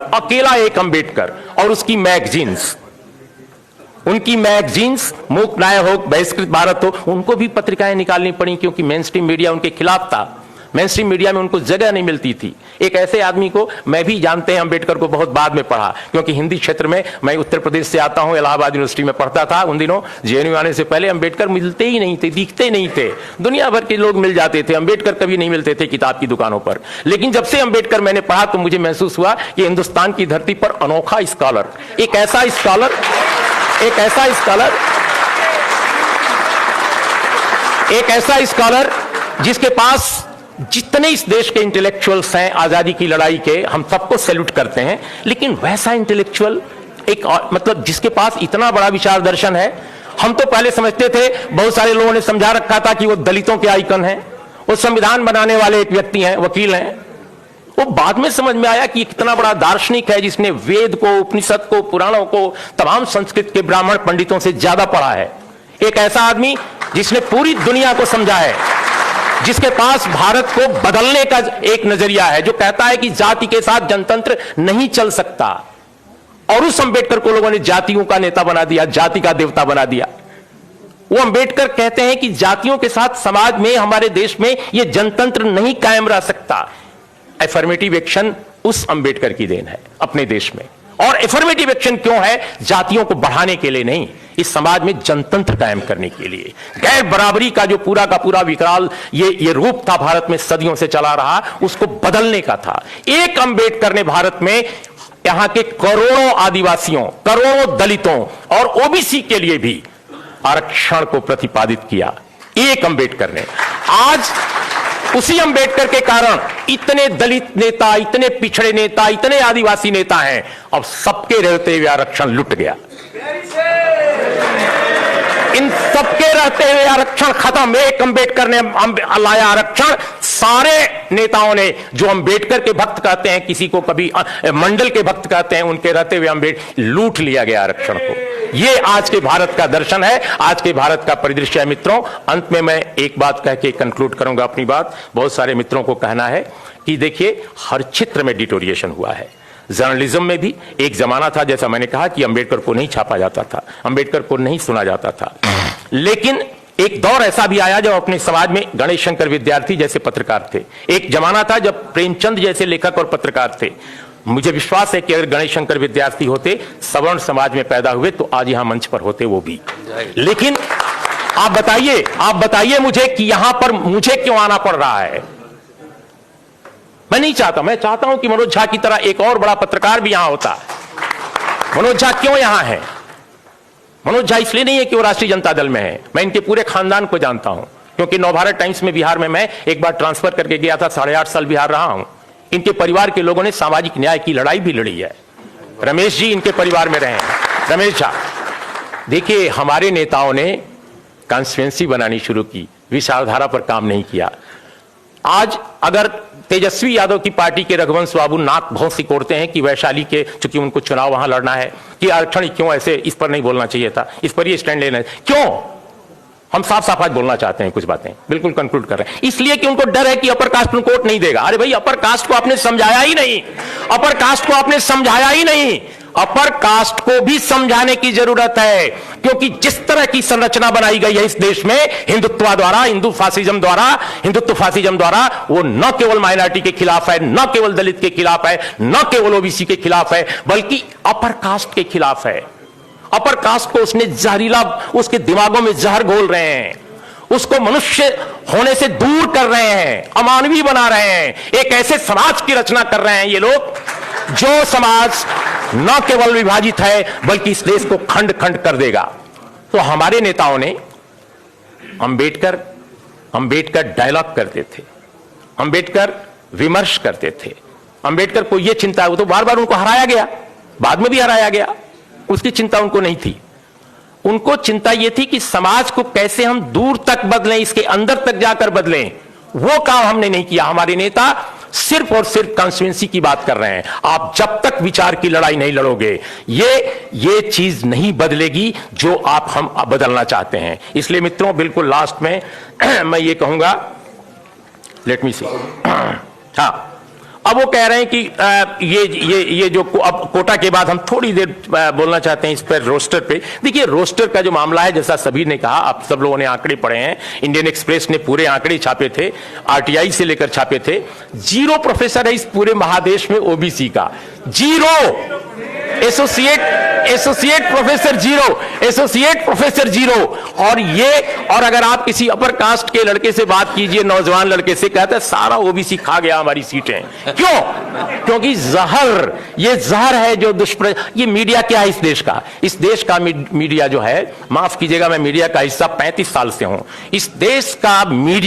अकेला एक अंबेडकर और उसकी मैगजीन्स, उनकी मैगजीन्स मूक न्याय हो, बहिष्कृत भारत हो, उनको भी पत्रिकाएं निकालनी पड़ी क्योंकि मेन स्ट्रीम मीडिया उनके खिलाफ था। मेन स्ट्रीम मीडिया में उनको जगह नहीं मिलती थी। एक ऐसे आदमी को मैं भी जानते हैं, अंबेडकर को बहुत बाद में पढ़ा, क्योंकि हिंदी क्षेत्र में मैं उत्तर प्रदेश से आता हूं, इलाहाबाद यूनिवर्सिटी में पढ़ता था। उन दिनों जेएनयू आने से पहले अंबेडकर मिलते ही नहीं थे, दिखते नहीं थे। दुनिया भर के लोग मिल जाते थे, अंबेडकर कभी नहीं मिलते थे किताब की दुकानों पर। लेकिन जब से अंबेडकर मैंने पढ़ा तो मुझे महसूस हुआ कि हिंदुस्तान की धरती पर अनोखा स्कॉलर, एक ऐसा स्कॉलर जिसके पास जितने इस देश के इंटेलेक्चुअल्स हैं आजादी की लड़ाई के, हम सबको सैल्यूट करते हैं, लेकिन वैसा इंटेलेक्चुअल एक मतलब जिसके पास इतना बड़ा विचार दर्शन है। हम तो पहले समझते थे, बहुत सारे लोगों ने समझा रखा था कि वो दलितों के आइकन हैं, वो संविधान बनाने वाले एक व्यक्ति हैं, वकील हैं। वो बाद में समझ में आया कि कितना बड़ा दार्शनिक है जिसने वेद को, उपनिषद को, पुराणों को, तमाम संस्कृत के ब्राह्मण पंडितों से ज्यादा पढ़ा है। एक ऐसा आदमी जिसने पूरी दुनिया को समझा है, जिसके पास भारत को बदलने का एक नजरिया है, जो कहता है कि जाति के साथ जनतंत्र नहीं चल सकता। और उस अंबेडकर को लोगों ने जातियों का नेता बना दिया, जाति का देवता बना दिया। वो अंबेडकर कहते हैं कि जातियों के साथ समाज में, हमारे देश में यह जनतंत्र नहीं कायम रह सकता। एफर्मेटिव एक्शन उस अंबेडकर की देन है अपने देश में। और एफर्मेटिव एक्शन क्यों है? जातियों को बढ़ाने के लिए नहीं, इस समाज में जनतंत्र कायम करने के लिए। गैर बराबरी का जो पूरा का पूरा विकराल ये रूप था भारत में सदियों से चला रहा, उसको बदलने का था। एक अंबेडकर ने भारत में यहां के करोड़ों आदिवासियों, करोड़ों दलितों और ओबीसी के लिए भी आरक्षण को प्रतिपादित किया। एक अंबेडकर ने। आज उसी अंबेडकर के कारण इतने दलित नेता, इतने पिछड़े नेता, इतने आदिवासी नेता हैं। अब सबके रहते हुए आरक्षण लुट गया। इन सबके रहते हुए आरक्षण खत्म। एक अंबेडकर ने लाया आरक्षण। सारे नेताओं ने, जो अंबेडकर के भक्त कहते हैं, किसी को कभी मंडल के भक्त कहते हैं, उनके रहते हुए अंबेडकर लूट लिया गया आरक्षण को। ये आज के भारत का दर्शन है, आज के भारत का परिदृश्य है। मित्रों, अंत में मैं एक बात कह के कंक्लूड करूंगा अपनी बात। बहुत सारे मित्रों को कहना है कि देखिए, हर क्षेत्र में डिटोरिएशन हुआ है। जर्नलिज्म में भी एक जमाना था, जैसा मैंने कहा, कि अंबेडकर को नहीं छापा जाता था, अंबेडकर को नहीं सुना जाता था। लेकिन एक दौर ऐसा भी आया जब अपने समाज में गणेश शंकर विद्यार्थी जैसे पत्रकार थे। एक जमाना था जब प्रेमचंद जैसे लेखक और पत्रकार थे। मुझे विश्वास है कि अगर गणेश शंकर विद्यार्थी होते, सवर्ण समाज में पैदा हुए, तो आज यहां मंच पर होते वो भी। लेकिन आप बताइए मुझे कि यहां पर मुझे क्यों आना पड़ रहा है? मैं नहीं चाहता। मैं चाहता हूं कि मनोज झा की तरह एक और बड़ा पत्रकार भी यहां होता। मनोज झा क्यों यहां है? मनोज झा इसलिए नहीं है कि वो राष्ट्रीय जनता दल में है। मैं इनके पूरे खानदान को जानता हूं, क्योंकि नवभारत टाइम्स में बिहार में मैं एक बार ट्रांसफर करके गया था। 8.5 साल बिहार रहा हूं। इनके परिवार के लोगों ने सामाजिक न्याय की लड़ाई भी लड़ी है। रमेश जी इनके परिवार में रहे हैं। रमेश झा, देखिए, हमारे नेताओं ने कॉन्स्टिट्यूएंसी बनानी शुरू की, विचारधारा पर काम नहीं किया। आज अगर तेजस्वी यादव की पार्टी के रघुवंश बाबू नाक बहुत सिकोड़ते हैं कि वैशाली के, चूंकि उनको चुनाव वहां लड़ना है, कि आरक्षण क्यों ऐसे, इस पर नहीं बोलना चाहिए था, इस पर ये स्टैंड लेना है, क्यों? हम साफ साफ आज बोलना चाहते हैं, कुछ बातें बिल्कुल कंक्लूड कर रहे हैं। इसलिए कि उनको डर है कि अपर कास्ट कोर्ट नहीं देगा। अरे भाई, अपर कास्ट को आपने समझाया ही नहीं, अपर कास्ट को आपने समझाया ही नहीं। अपर कास्ट को भी समझाने की जरूरत है, क्योंकि जिस तरह की संरचना बनाई गई है इस देश में हिंदुत्व द्वारा, हिंदुत्व फासिज्म द्वारा, वो न केवल माइनॉरिटी के खिलाफ है, न केवल दलित के खिलाफ है, न केवल ओबीसी के खिलाफ है, बल्कि अपर कास्ट के खिलाफ है। अपर कास्ट को उसने जहरीला, उसके दिमागों में जहर घोल रहे हैं, उसको मनुष्य होने से दूर कर रहे हैं, अमानवीय बना रहे हैं। एक ऐसे समाज की रचना कर रहे हैं ये लोग, जो समाज न केवल विभाजित है, बल्कि इस देश को खंड खंड कर देगा। तो हमारे नेताओं ने अंबेडकर डायलॉग करते थे, अंबेडकर विमर्श करते थे। अंबेडकर को यह चिंता, वो तो बार बार उनको हराया गया, बाद में भी हराया गया, उसकी चिंता उनको नहीं थी। उनको चिंता यह थी कि समाज को कैसे हम दूर तक बदलें, इसके अंदर तक जाकर बदलें। वो काम हमने नहीं किया। हमारे नेता सिर्फ और सिर्फ कॉन्स्टिट्यूएंसी की बात कर रहे हैं। आप जब तक विचार की लड़ाई नहीं लड़ोगे, ये चीज नहीं बदलेगी जो हम बदलना चाहते हैं। इसलिए मित्रों, बिल्कुल लास्ट में मैं ये कहूंगा, लेट मी सी, हाँ, अब वो कह रहे हैं कि ये जो अब कोटा के बाद हम थोड़ी देर बोलना चाहते हैं इस पर रोस्टर पे। देखिए रोस्टर का जो मामला है, जैसा सभी ने कहा, आप सब लोगों ने आंकड़े पढ़े हैं, इंडियन एक्सप्रेस ने पूरे आंकड़े छापे थे, आरटीआई से लेकर छापे थे। 0 प्रोफेसर है इस पूरे महादेश में ओबीसी का, 0 एसोसिएट प्रोफेसर 0, एसोसिएट प्रोफेसर 0। और अगर आप किसी अपर कास्ट के लड़के से बात कीजिए, नौजवान लड़के से, कहता है सारा ओबीसी खा गया हमारी सीटें। क्यों? क्योंकि ये जहर है जो ये मीडिया क्या है इस देश का? इस देश का मीडिया जो है, माफ कीजिएगा मैं मीडिया का हिस्सा 35 साल से हूं, इस देश का मीडिया